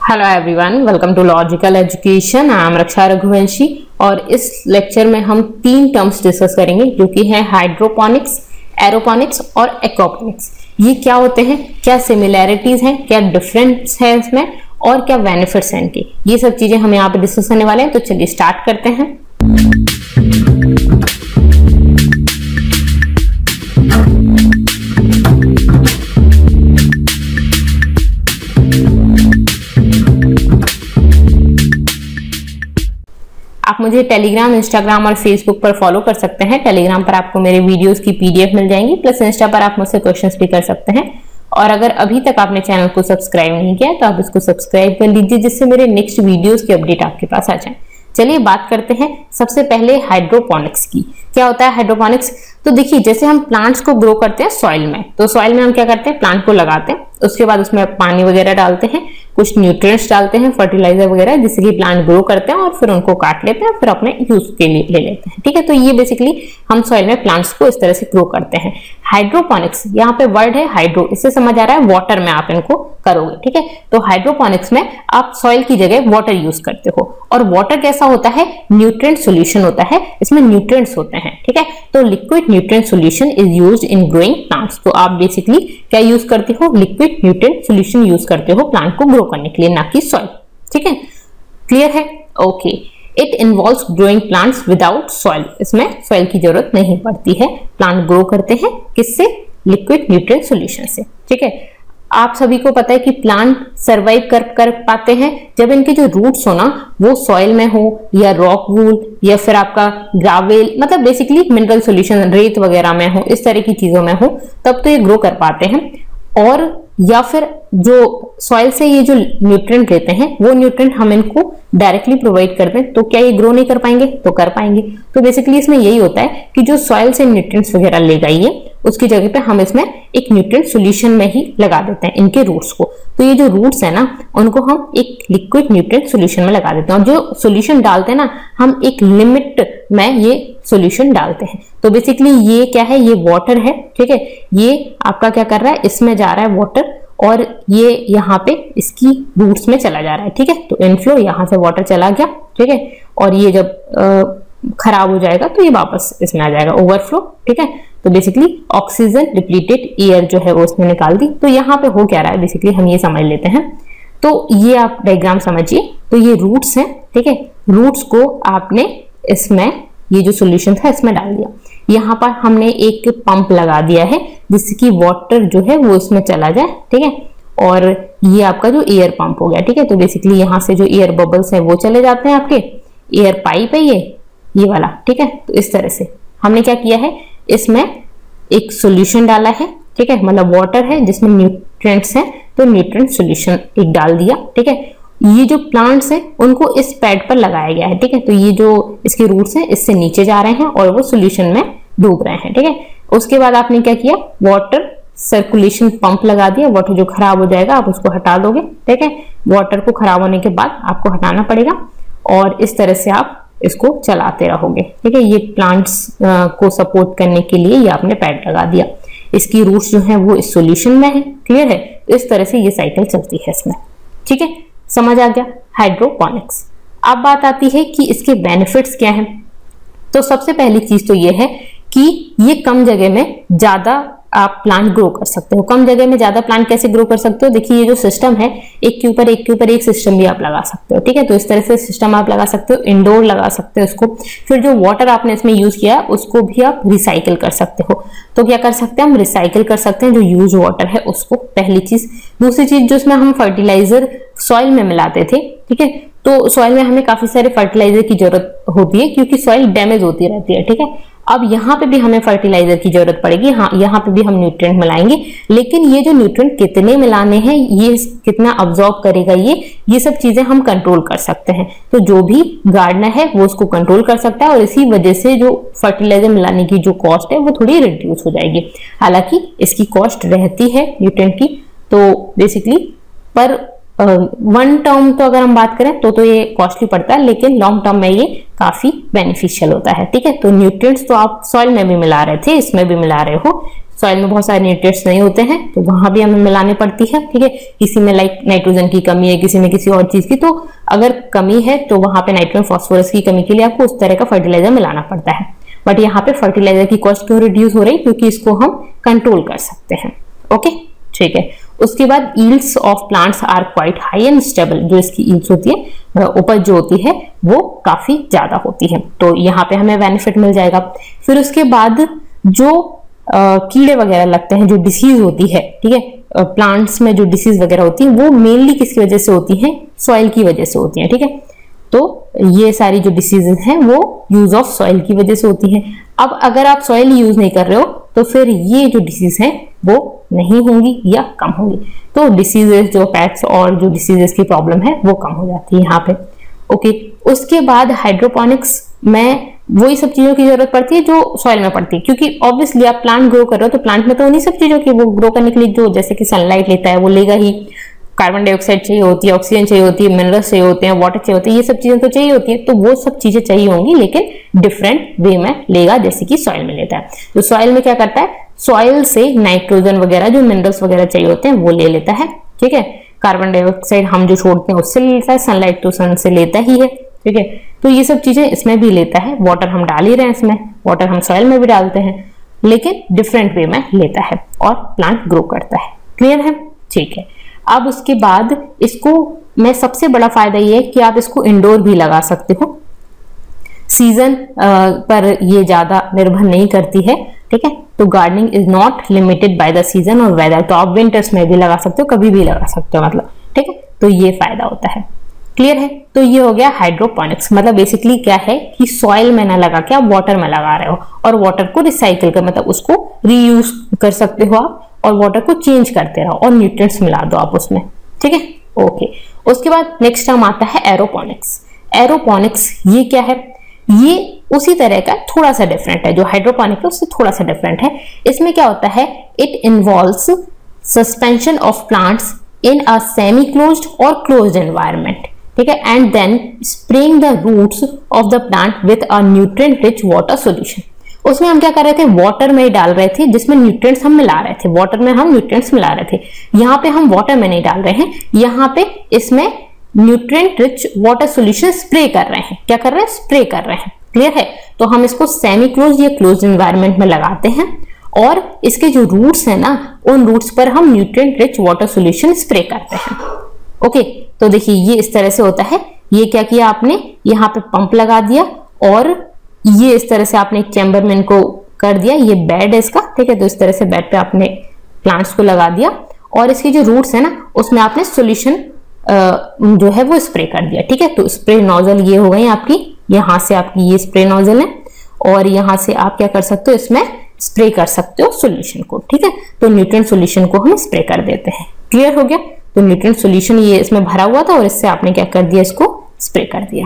Hello everyone, welcome to logical education. I am Raksha Raghuvanshi और इस lecture में हम 3 टर्म्स डिस्कस करेंगे जो कि है हाइड्रोपोनिक्स, एरोपोनिक्स और एक्वापोनिक्स। ये क्या होते हैं, क्या सिमिलैरिटीज हैं, क्या डिफरेंस है इसमें और क्या बेनिफिट्स हैं इनके, ये सब चीजें हम यहाँ पे डिस्कस करने वाले हैं। तो चलिए स्टार्ट करते हैं। आप मुझे टेलीग्राम, इंस्टाग्राम और फेसबुक पर फॉलो कर सकते हैं। टेलीग्राम पर आपको मेरे वीडियोस की पीडीएफ मिल जाएंगी, प्लस इंस्टा पर आप मुझसे क्वेश्चंस भी कर सकते हैं। और अगर अभी तक आपने चैनल को सब्सक्राइब नहीं किया तो आप इसको सब्सक्राइब कर लीजिए, जिससे मेरे नेक्स्ट वीडियोस की अपडेट आपके पास आ जाए। चलिए बात करते हैं सबसे पहले हाइड्रोपोनिक्स की। क्या होता है हाइड्रोपोनिक्स? तो देखिए, जैसे हम प्लांट्स को ग्रो करते हैं सॉइल में, तो सॉइल में हम क्या करते हैं, प्लांट को लगाते हैं, उसके बाद उसमें पानी वगैरह डालते हैं, कुछ न्यूट्रिएंट्स डालते हैं, फर्टिलाइजर वगैरह, जिससे कि प्लांट ग्रो करते हैं और फिर उनको काट लेते हैं, फिर अपने यूज के लिए ले लेते हैं। ठीक है, तो ये बेसिकली हम सॉइल में प्लांट्स को इस तरह से ग्रो करते हैं। हाइड्रोपोनिक्स, यहाँ पे वर्ड है हाइड्रो, इससे समझ आ रहा है वाटर में आप इनको करोगे। ठीक है, तो हाइड्रोपोनिक्स में आप सॉइल की जगह वाटर यूज करते हो। और वाटर कैसा होता है, न्यूट्रिएंट सॉल्यूशन होता है, इसमें न्यूट्रिएंट्स होते हैं। ठीक है, तो liquid nutrient solution is used in growing plants. तो आप बेसिकली क्या यूज करते हो, लिक्विड न्यूट्रिएंट सॉल्यूशन यूज करते हो प्लांट को ग्रो करने के लिए, ना कि सॉइल। ठीक है, क्लियर है? Okay. It involves growing plants without soil. इसमें सॉइल की जरूरत नहीं पड़ती है, प्लांट ग्रो करते हैं किससे, लिक्विड न्यूट्रिएंट सॉल्यूशन से। ठीक है, आप सभी को पता है कि प्लांट सरवाइव कर पाते हैं जब इनके जो रूट्स हो ना वो सॉइल में हो, या रॉक वूल, या फिर आपका ग्रावेल, मतलब बेसिकली मिनरल सॉल्यूशन रेत वगैरह में हो, इस तरह की चीजों में हो, तब तो ये ग्रो कर पाते हैं। और या फिर जो सॉइल से ये जो न्यूट्रिएंट लेते हैं वो न्यूट्रिएंट हम इनको डायरेक्टली प्रोवाइड करते हैं, तो क्या ये ग्रो नहीं कर पाएंगे? तो कर पाएंगे। तो बेसिकली इसमें यही होता है कि जो सॉइल से न्यूट्रिएंट्स वगैरह लेगा ये, उसकी जगह पे हम इसमें एक न्यूट्रिएंट सॉल्यूशन में ही लगा देते हैं इनके रूट्स को। तो ये जो रूट्स है ना, उनको हम एक लिक्विड न्यूट्रिएंट सॉल्यूशन में लगा देते हैं। और जो सॉल्यूशन डालते हैं ना, हम एक लिमिट में ये सॉल्यूशन डालते हैं। तो बेसिकली ये क्या है, ये वाटर है। ठीक है, ये आपका क्या कर रहा है, इसमें जा रहा है वाटर और ये यहाँ पे इसकी रूट्स में चला जा रहा है। ठीक है, तो इनफ्लो, यहाँ से वाटर चला गया। ठीक है, और ये जब खराब हो जाएगा तो ये वापस इसमें आ जाएगा, ओवरफ्लो। ठीक है, तो बेसिकली ऑक्सीजन डिप्लीटेड एयर जो है वो उसने निकाल दी। तो यहाँ पे हो क्या रहा है, बेसिकली हम ये समझ लेते हैं। तो ये आप डायग्राम समझिए। तो ये रूट्स हैं। ठीक है, रूट्स को आपने इसमें, ये जो सॉल्यूशन था इसमें डाल दिया। यहाँ पर हमने एक पंप लगा दिया है जिससे कि वाटर जो है वो इसमें चला जाए। ठीक है, और ये आपका जो एयर पंप हो गया। ठीक है, तो बेसिकली यहाँ से जो एयर बबल्स हैं वो चले जाते हैं, आपके एयर पाइप है ये वाला। ठीक है, तो इस तरह से हमने क्या किया है, इसमें एक सॉल्यूशन डाला है। ठीक है, मतलब वाटर है जिसमें न्यूट्रिएंट्स हैं, तो न्यूट्रिएंट सॉल्यूशन एक डाल दिया। ठीक है, ये जो प्लांट्स हैं उनको इस पैड पर लगाया गया है। ठीक है, तो ये जो इसके रूट्स हैं इससे नीचे जा रहे हैं और वो सॉल्यूशन में डूब रहे हैं। ठीक है, उसके बाद आपने क्या किया, वाटर सर्कुलेशन पंप लगा दिया। वाटर जो खराब हो जाएगा आप उसको हटा दोगे। ठीक है, वाटर को खराब होने के बाद आपको हटाना पड़ेगा और इस तरह से आप इसको चलाते रहोगे। ठीक है, ये प्लांट्स को सपोर्ट करने के लिए ये आपने पैड लगा दिया। इसकी रूट्स जो है वो इस सॉल्यूशन में है। क्लियर है? तो इस तरह से ये साइकिल चलती है इसमें। ठीक है, समझ आ गया हाइड्रोपोनिक्स। अब बात आती है कि इसके बेनिफिट्स क्या हैं। तो सबसे पहली चीज तो ये है कि ये कम जगह में ज्यादा आप प्लांट ग्रो कर सकते हो। कम जगह में ज्यादा प्लांट कैसे ग्रो कर सकते हो, देखिए ये जो सिस्टम है, एक के ऊपर एक सिस्टम भी आप लगा सकते हो। ठीक है, तो इस तरह से सिस्टम आप लगा सकते हो, इंडोर लगा सकते हो इसको। फिर जो वाटर आपने इसमें यूज किया उसको भी आप रिसाइकिल कर सकते हो। तो क्या कर सकते हैं हम, रिसाइकिल कर सकते हैं जो यूज वाटर है उसको, पहली चीज। दूसरी चीज, जो इसमें हम फर्टिलाइजर सॉइल में मिलाते थे, ठीक है, तो सॉइल में हमें काफी सारे फर्टिलाइजर की जरूरत होती है क्योंकि सॉइल डैमेज होती रहती है। ठीक है, अब यहाँ पे भी हमें फर्टिलाइजर की जरूरत पड़ेगी। हाँ, यहाँ पे भी हम न्यूट्रिएंट मिलाएंगे, लेकिन ये जो न्यूट्रिएंट कितने मिलाने हैं, ये कितना अब्सॉर्ब करेगा, ये सब चीजें हम कंट्रोल कर सकते हैं। तो जो भी गार्डनर है वो उसको कंट्रोल कर सकता है और इसी वजह से जो फर्टिलाइजर मिलाने की जो कॉस्ट है वो थोड़ी रिड्यूस हो जाएगी। हालांकि इसकी कॉस्ट रहती है न्यूट्रिएंट की, तो बेसिकली पर वन टर्म तो अगर हम बात करें तो ये कॉस्टली पड़ता है, लेकिन लॉन्ग टर्म में ये काफी बेनिफिशियल होता है। ठीक है, तो न्यूट्रिएंट्स तो आप सॉइल में भी मिला रहे थे, इसमें भी मिला रहे हो, सॉइल में बहुत सारे न्यूट्रिएंट्स नहीं होते हैं तो वहां भी हमें मिलानी पड़ती है, ठीक है। किसी में लाइक नाइट्रोजन की कमी है, किसी में किसी और चीज की, तो अगर कमी है तो वहां पे नाइट्रोजन फास्फोरस की कमी के लिए आपको उस तरह का फर्टिलाइजर मिलाना पड़ता है। बट यहाँ पे फर्टिलाइजर की कॉस्ट क्यों रिड्यूस हो रही, क्योंकि इसको हम कंट्रोल कर सकते हैं। ओके, ठीक है। उसके बाद yields of plants are quite high and stable, जो इसकी यील्ड्स होती है, उपज जो होती है वो काफी ज्यादा होती है, तो यहाँ पे हमें बेनिफिट मिल जाएगा। फिर उसके बाद जो कीड़े वगैरह लगते हैं, जो डिसीज होती है, ठीक है, प्लांट्स में जो डिसीज वगैरह होती है वो मेनली किसकी वजह से होती है, सॉइल की वजह से होती है, ठीक है। तो ये सारी जो डिसीजेज हैं वो यूज ऑफ सॉइल की वजह से होती है। अब अगर आप सॉइल यूज नहीं कर रहे हो तो फिर ये जो डिसीज है वो नहीं होंगी या कम होंगी, तो डिसीजेस जो पेट्स और जो डिसीजेस की प्रॉब्लम है वो कम हो जाती है यहाँ पे। ओके, उसके बाद हाइड्रोपोनिक्स में वही सब चीजों की जरूरत पड़ती है जो सॉइल में पड़ती है, क्योंकि ऑब्वियसली आप प्लांट ग्रो कर रहे हो तो प्लांट में तो उन्हीं सब चीजों की वो ग्रो करने के लिए जो जैसे कि सनलाइट लेता है वो लेगा ही, कार्बन डाइऑक्साइड चाहिए होती है, ऑक्सीजन चाहिए होती है, मिनरल्स चाहिए होते हैं, वाटर चाहिए होती है, ये सब चीजें तो चाहिए होती है, तो वो सब चीजें चाहिए होंगी लेकिन डिफरेंट वे में लेगा जैसे कि सॉइल में लेता है। तो सॉइल में क्या करता है, सॉइल से नाइट्रोजन वगैरह जो मिनरल्स वगैरह चाहिए होते हैं वो ले लेता है, ठीक है। कार्बन डाइऑक्साइड हम जो छोड़ते हैं उससे लेता है, सनलाइट तो सन से लेता ही है, ठीक है। तो ये सब चीजें इसमें भी लेता है, वाटर हम डाल ही रहे हैं इसमें, वाटर हम सॉइल में भी डालते हैं, लेकिन डिफरेंट वे में लेता है और प्लांट ग्रो करता है। क्लियर है, ठीक है। अब उसके बाद इसको में सबसे बड़ा फायदा ये है कि आप इसको इंडोर भी लगा सकते हो, सीजन पर ये ज्यादा निर्भर नहीं करती है, ठीक है। तो gardening is not limited by the season और वेदर, तो आप विंटर्स में भी लगा सकते हो, कभी भी लगा सकते हो, मतलब, ठीक है। तो ये फायदा होता है। क्लियर है, तो ये हो गया हाइड्रोपोनिक्स। मतलब बेसिकली क्या है कि सॉइल में ना लगा के आप वाटर में लगा रहे हो और वाटर को रिसाइकिल कर, मतलब उसको रीयूज कर सकते हो आप, और वाटर को चेंज करते रहो और न्यूट्रिएंट्स मिला दो आप उसमें, ठीक है। ओके, उसके बाद नेक्स्ट टर्म आता है एरोपोनिक्स। एरोपोनिक्स ये क्या है, ये उसी तरह का थोड़ा सा डिफरेंट है, जो हाइड्रोपोनिक है उससे थोड़ा सा डिफरेंट है। इसमें क्या होता है, it involves suspension of plants in a semi closed और क्लोज्ड एनवायरनमेंट, ठीक है, and then spraying the roots of the plant with a nutrient rich water solution. उसमें हम क्या कर रहे थे, वाटर में ही डाल रहे थे, जिसमें न्यूट्रिएंट्स हम मिला रहे थे, वाटर में हम न्यूट्रिएंट्स मिला रहे थे। यहाँ पे हम वाटर में नहीं डाल रहे हैं, यहाँ पे इसमें nutrient rich water solution spray कर रहे हैं। क्या कर रहे हैं, स्प्रे कर रहे हैं। क्लियर है, तो हम इसको सेमी क्लोज या क्लोज एनवायरनमेंट में लगाते हैं और इसके जो रूट्स है ना, उन रूट्स पर हम nutrient rich water solution spray करते हैं। ओके, तो देखिए ये इस तरह से होता है। ये क्या किया आपने, यहाँ पे पंप लगा दिया और ये इस तरह से आपने एक चैम्बर में इनको कर दिया, ये बेड है इसका, ठीक है। तो इस तरह से बेड पे आपने प्लांट्स को लगा दिया और इसके जो रूट्स है ना उसमें आपने सॉल्यूशन जो है वो स्प्रे कर दिया, ठीक है। तो स्प्रे नोजल ये हो गई आपकी, यहाँ से आपकी ये स्प्रे नोजल है और यहाँ से आप क्या कर सकते हो, इसमें स्प्रे कर सकते हो सॉल्यूशन को, ठीक है। तो न्यूट्रिएंट सॉल्यूशन को हम स्प्रे कर देते हैं। क्लियर हो गया, तो न्यूट्रिएंट सॉल्यूशन ये इसमें भरा हुआ था और इससे आपने क्या कर दिया, इसको स्प्रे कर दिया,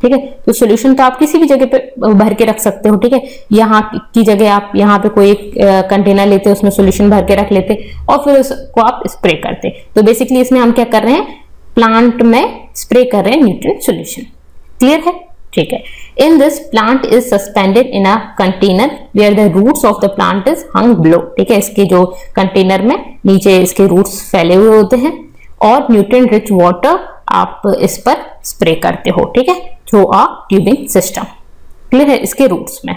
ठीक है। तो सॉल्यूशन तो आप किसी भी जगह पे भर के रख सकते हो, ठीक है। यहाँ की जगह आप यहाँ पे कोई एक कंटेनर लेते, उसमें सॉल्यूशन भर के रख लेते और फिर उसको आप स्प्रे करते। तो बेसिकली इसमें हम क्या कर रहे हैं, प्लांट में स्प्रे कर रहे हैं न्यूट्रिएंट सॉल्यूशन। क्लियर है, ठीक है। In this plant is suspended in a container where the roots of the plant is hung below, ठीक है। इसके जो कंटेनर में नीचे इसके रूट्स फैले हुए होते हैं और न्यूट्रिएंट रिच वाटर आप इस पर स्प्रे करते हो, ठीक है, through a tubing system. Clear है, इसके रूट्स में।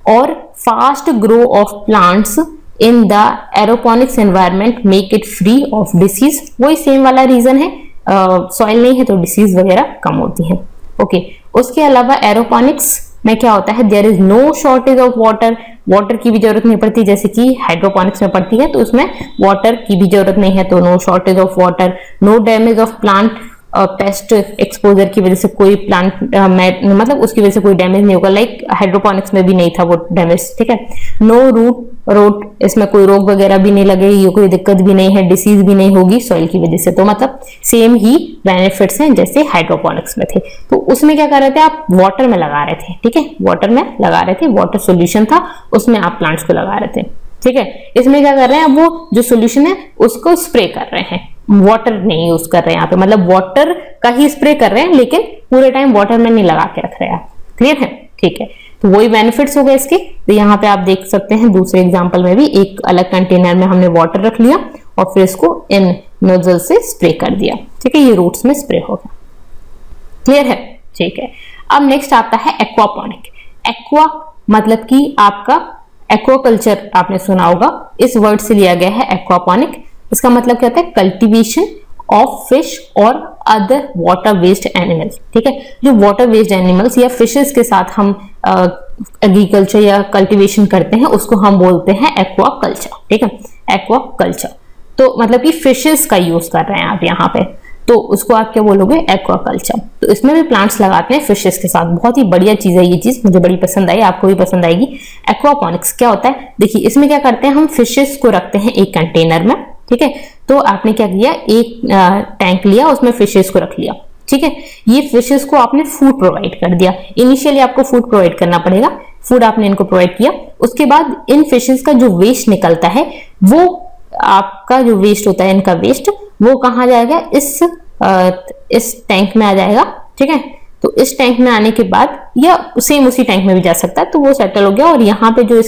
और fast grow of plants in the aeroponics environment make it free of disease. वही सेम वाला रीजन है, सॉइल नहीं है तो डिसीज वगैरह कम होती है। ओके, उसके अलावा एरोपोनिक्स में क्या होता है, there is no shortage of water, water की भी जरूरत नहीं पड़ती जैसे कि हाइड्रोपोनिक्स में पड़ती है, तो उसमें वाटर की भी जरूरत नहीं है, तो no shortage of water, no damage of plant, pest exposure की वजह से कोई प्लांट मतलब उसकी वजह से कोई डैमेज नहीं होगा, लाइक हाइड्रोपोनिक्स में भी नहीं था वो डैमेज, ठीक है। नो रूट रोट, इसमें कोई रोग वगैरह भी नहीं लगेगी, ये कोई दिक्कत भी नहीं है, डिसीज भी नहीं होगी सॉइल की वजह से। तो मतलब सेम ही बेनिफिट्स हैं जैसे हाइड्रोपोनिक्स में थे। तो उसमें क्या कर रहे थे, आप वाटर में लगा रहे थे, ठीक है, वाटर में लगा रहे थे, वाटर सोल्यूशन था उसमें आप प्लांट्स को लगा रहे थे, ठीक है। इसमें क्या कर रहे हैं, वो जो सोल्यूशन है उसको स्प्रे कर रहे हैं, वाटर नहीं यूज कर रहे हैं यहाँ पे, मतलब वाटर का ही स्प्रे कर रहे हैं लेकिन पूरे टाइम वाटर में नहीं लगा के रख रहे हैं। क्लियर है, ठीक है। तो वही बेनिफिट्स हो गए इसके। तो यहाँ पे आप देख सकते हैं दूसरे एग्जांपल में भी एक अलग कंटेनर में हमने वाटर रख लिया और फिर इसको इन नोजल से स्प्रे कर दिया, ठीक है, ये रूट्स में स्प्रे हो गया। क्लियर है, ठीक है। अब नेक्स्ट आता है एक्वापोनिक। एक्वा मतलब कि आपका एक्वाकल्चर आपने सुना होगा, इस वर्ड से लिया गया है एक्वापोनिक। इसका मतलब क्या होता है, कल्टीवेशन ऑफ फिश और अदर वाटर वेस्ड एनिमल्स, ठीक है। जो वाटर वेस्ड एनिमल्स या फिशेस के साथ हम एग्रीकल्चर या कल्टीवेशन करते हैं उसको हम बोलते हैं एक्वाकल्चर, ठीक है, एक्वाकल्चर। तो मतलब कि फिशेस का यूज कर रहे हैं आप यहाँ पे, तो उसको आप क्या बोलोगे, एक्वाकल्चर। तो इसमें भी प्लांट्स लगाते हैं फिशेस के साथ, बहुत ही बढ़िया चीज है ये चीज, मुझे बड़ी पसंद आई, आपको भी पसंद आएगी। एक्वापोनिक्स क्या होता है, देखिए इसमें क्या करते हैं, हम फिशेस को रखते हैं एक कंटेनर में, ठीक है। तो आपने क्या किया, एक टैंक लिया, उसमें फिशेस को रख लिया, ठीक है। ये फिशेस को आपने फूड प्रोवाइड कर दिया। इनिशियली आपको फूड प्रोवाइड करना पड़ेगा, फूड आपने इनको प्रोवाइड किया। उसके बाद इन फिशेस का जो वेस्ट निकलता है, वो आपका जो वेस्ट होता है, इनका वेस्ट, वो कहाँ जाएगा, इस टैंक में आ जाएगा, ठीक है। तो इस टैंक में आने के बाद या सेम उसी टैंक में भी जा सकता है, तो वो सेटल हो गया। और यहाँ पे जो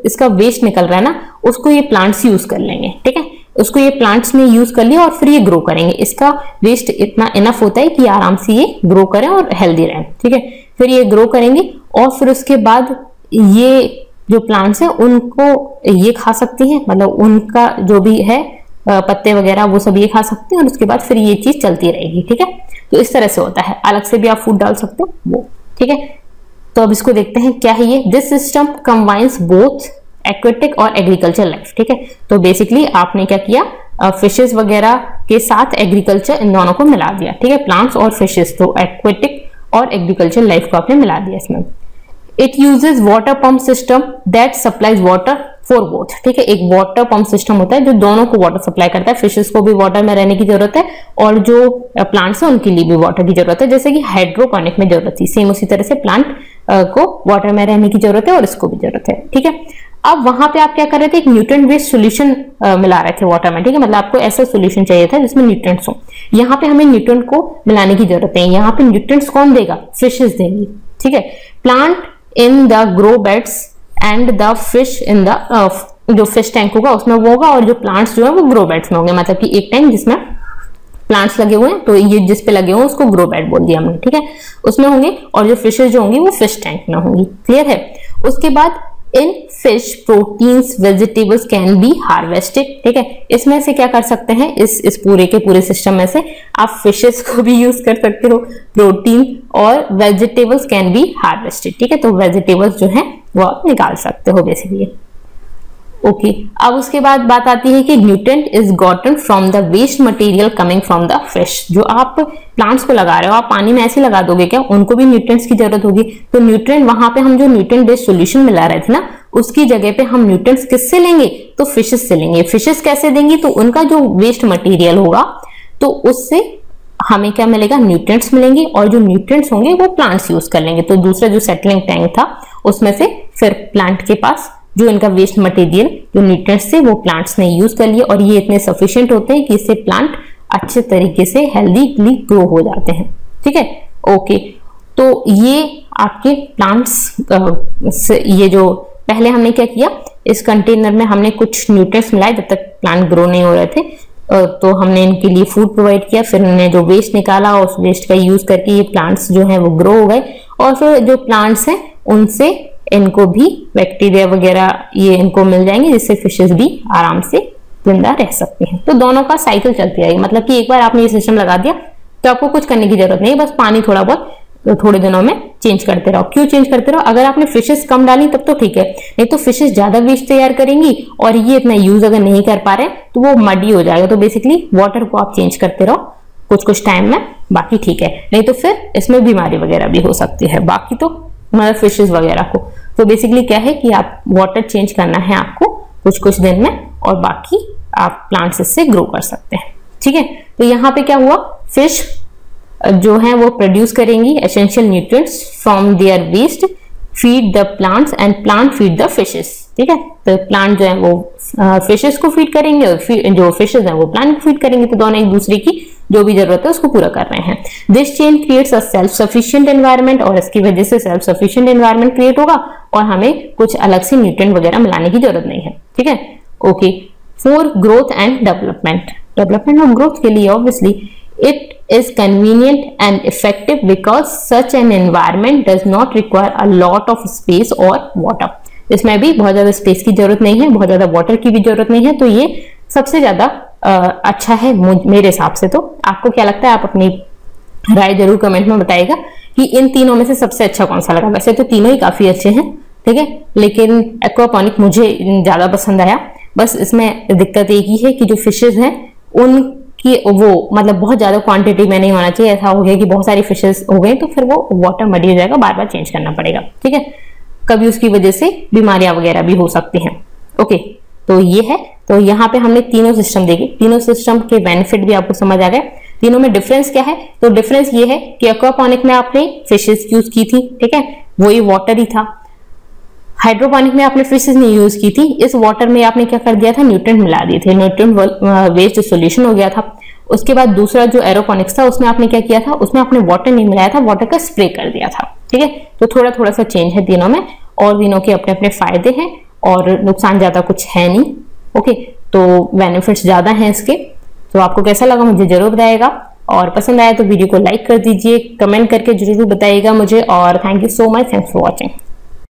इसका वेस्ट निकल रहा है ना, उसको ये प्लांट्स यूज कर लेंगे, ठीक है। उसको ये प्लांट्स ने यूज कर लिया और फिर ये ग्रो करेंगे। इसका वेस्ट इतना इनफ होता है कि आराम से ये ग्रो करें और हेल्दी रहें, ठीक है। फिर ये ग्रो करेंगे और फिर उसके बाद ये जो प्लांट्स है उनको ये खा सकती हैं, मतलब उनका जो भी है पत्ते वगैरह वो सब ये खा सकते हैं, और उसके बाद फिर ये चीज चलती रहेगी, ठीक है। तो इस तरह से होता है, अलग से भी आप फूड डाल सकते हो वो, ठीक है। तो अब इसको देखते हैं क्या है ये। This system combines both aquatic और एग्रीकल्चर लाइफ, ठीक है। तो बेसिकली आपने क्या किया, फिशेस वगैरह के साथ एग्रीकल्चर, इन दोनों को मिला दिया, ठीक है, प्लांट्स और फिशेस, तो एक्वेटिक और एग्रीकल्चर लाइफ को आपने मिला दिया इसमें। It uses water pump system that supplies water for both, ठीक है। एक वाटर पंप सिस्टम होता है जो दोनों को वाटर सप्लाई करता है, फिशेस को भी वाटर में रहने की जरूरत है और जो प्लांट्स है उनके लिए भी वाटर की जरूरत है, जैसे कि हाइड्रोपोनिक में जरूरत थी, सेम उसी तरह से प्लांट को वाटर में रहने की जरूरत है और इसको भी जरूरत है, ठीक है। अब वहां पे आप क्या कर रहे थे, एक न्यूट्रिएंट बेस्ड सॉल्यूशन मिला रहे थे वाटर में, ठीक है, मतलब आपको ऐसा सॉल्यूशन चाहिए था जिसमें न्यूट्रिएंट्स हो। यहाँ पे हमें न्यूट्रिएंट को मिलाने की जरूरत है, यहाँ पे न्यूट्रिएंट्स कौन देगा, फिशेस देंगी, ठीक है। Plant in the grow beds and the fish in the जो फिश टैंक होगा उसमें वो होगा, और जो प्लांट्स जो है वो ग्रो बेड्स में होंगे, मतलब कि एक टैंक जिसमें प्लांट्स लगे हुए हैं, तो ये जिस पे लगे हुए उसको ग्रो बेड बोल दिया हमने, ठीक है, उसमें होंगे, और जो फिशेस जो होंगी वो फिश टैंक में होंगी। क्लियर है। उसके बाद in fish proteins vegetables can be harvested, ठीक है। इसमें से क्या कर सकते हैं, इस पूरे के पूरे सिस्टम में से आप फिशेस को भी यूज कर सकते हो, प्रोटीन और वेजिटेबल्स कैन बी हार्वेस्टेड, ठीक है। तो वेजिटेबल्स जो है वो आप निकाल सकते हो बेसिकली। ओके, अब उसके बाद बात आती है कि nutrient is gotten from the waste material coming from the fish. जो आप प्लांट्स को लगा रहे हो, आप पानी में ऐसे लगा दोगे क्या, उनको भी न्यूट्रिएंट्स की जरूरत होगी। तो न्यूट्रिएंट वहां पे हम जो न्यूट्रिएंट बेस्ड सॉल्यूशन मिला रहे थे ना, उसकी जगह पे हम न्यूट्रिएंट्स किससे लेंगे, तो फिशेस से लेंगे। फिशेस कैसे देंगी, तो उनका जो वेस्ट मटेरियल होगा तो उससे हमें क्या मिलेगा, न्यूट्रिएंट्स मिलेंगे, और जो न्यूट्रिएंट्स होंगे वो प्लांट्स यूज कर लेंगे। तो दूसरा जो सेटलिंग टैंक था उसमें से फिर प्लांट के पास जो इनका वेस्ट मटेरियल जो न्यूट्रिएंट्स थे वो प्लांट्स ने यूज कर लिए, और ये इतने सफिशिएंट होते हैं कि इससे प्लांट अच्छे तरीके से हेल्दीली ग्रो हो जाते हैं, ठीक है। ओके, तो ये आपके प्लांट्स ये जो पहले हमने क्या किया, इस कंटेनर में हमने कुछ न्यूट्रिएंट्स मिलाए जब तक प्लांट ग्रो नहीं हो रहे थे, तो हमने इनके लिए फूड प्रोवाइड किया, फिर हमने जो वेस्ट निकाला उस वेस्ट का यूज करके ये प्लांट्स जो है वो ग्रो हो गए, और फिर जो प्लांट्स हैं उनसे इनको भी बैक्टीरिया वगैरह ये इनको मिल जाएंगे, जिससे फिशेस भी आराम से जिंदा रह सकते हैं। तो दोनों का साइकिल चलती रहेगी, मतलब कि एक बार आपने ये सिस्टम लगा दिया तो आपको कुछ करने की जरूरत नहीं, बस पानी थोड़ा बहुत तो थोड़े दिनों में चेंज करते रहो। क्यों चेंज करते रहो, अगर आपने फिशेस कम डाली तब तो ठीक है, नहीं तो फिशेस ज्यादा वेस्ट तैयार करेंगी और ये इतना यूज अगर नहीं कर पा रहे तो वो मडी हो जाएगा। तो बेसिकली वाटर को आप चेंज करते रहो कुछ कुछ टाइम में, बाकी ठीक है, नहीं तो फिर इसमें बीमारी वगैरह भी हो सकती है, बाकी तो मतलब फिशेस वगैरह को। तो बेसिकली क्या है कि आप वाटर चेंज करना है आपको कुछ कुछ दिन में, और बाकी आप प्लांट्स इससे ग्रो कर सकते हैं, ठीक है। तो यहाँ पे क्या हुआ, फिश जो है वो प्रोड्यूस करेंगी essential nutrients from their waste, feed the plants and plant feed the fishes, ठीक है। तो प्लांट जो है वो फिशेस को फीड करेंगे और जो फिशेस है वो प्लांट को फीड करेंगे, तो दोनों एक दूसरे की जो भी जरूरत है उसको पूरा कर रहे हैं। This chain creates a self sufficient environment, और इसकी वजह से सेल्फ सफिशिएंट एनवायरनमेंट क्रिएट होगा और हमें कुछ अलग से न्यूट्रिएंट वगैरह मिलाने की जरूरत नहीं है। ठीक है, okay. For growth and development, development और ग्रोथ के लिए obviously it is convenient and effective because such an environment does not require a lot of space or water. इसमें भी बहुत ज्यादा स्पेस की जरूरत नहीं है, बहुत ज्यादा वाटर की भी जरूरत नहीं है, तो ये सबसे ज्यादा अच्छा है मेरे हिसाब से। तो आपको क्या लगता है, आप अपनी राय जरूर कमेंट में बताइएगा कि इन तीनों में से सबसे अच्छा कौन सा लगा। वैसे तो तीनों ही काफी अच्छे हैं, ठीक है, लेकिन एक्वापॉनिक मुझे ज्यादा पसंद आया। बस इसमें दिक्कत एक ही है कि जो फिशेज हैं उनकी वो मतलब बहुत ज्यादा क्वांटिटी में नहीं होना चाहिए। ऐसा हो गया कि बहुत सारी फिशेज हो गई तो फिर वो वाटर मडी हो जाएगा, बार बार चेंज करना पड़ेगा। ठीक है, कभी उसकी वजह से बीमारियां वगैरह भी हो सकती हैं। ओके, तो ये है। तो यहाँ पे हमने तीनों सिस्टम देखे, तीनों सिस्टम के बेनिफिट भी आपको समझ आ गए। तीनों में डिफरेंस क्या है, तो डिफरेंस ये है कि एक्वापॉनिक में आपने फिशेज यूज की थी, ठीक है, वही वाटर ही था। हाइड्रोपोनिक में आपने फिशेज नहीं यूज की थी, इस वाटर में आपने क्या कर दिया था, न्यूट्रिएंट मिला दिए थे, न्यूट्रिएंट वेस्ट सॉल्यूशन हो गया था। उसके बाद दूसरा जो एरोपोनिक्स था उसमें आपने क्या किया था, उसमें आपने वाटर नहीं मिलाया था, वाटर का स्प्रे कर दिया था। ठीक है, तो थोड़ा थोड़ा सा चेंज है तीनों में, और तीनों के अपने अपने फायदे हैं और नुकसान ज्यादा कुछ है नहीं। ओके, तो बेनिफिट्स ज्यादा हैं इसके। तो आपको कैसा लगा मुझे जरूर बताइएगा, और पसंद आया तो वीडियो को लाइक कर दीजिए, कमेंट करके जरूर बताइएगा मुझे, और thank you so much, thanks for watching.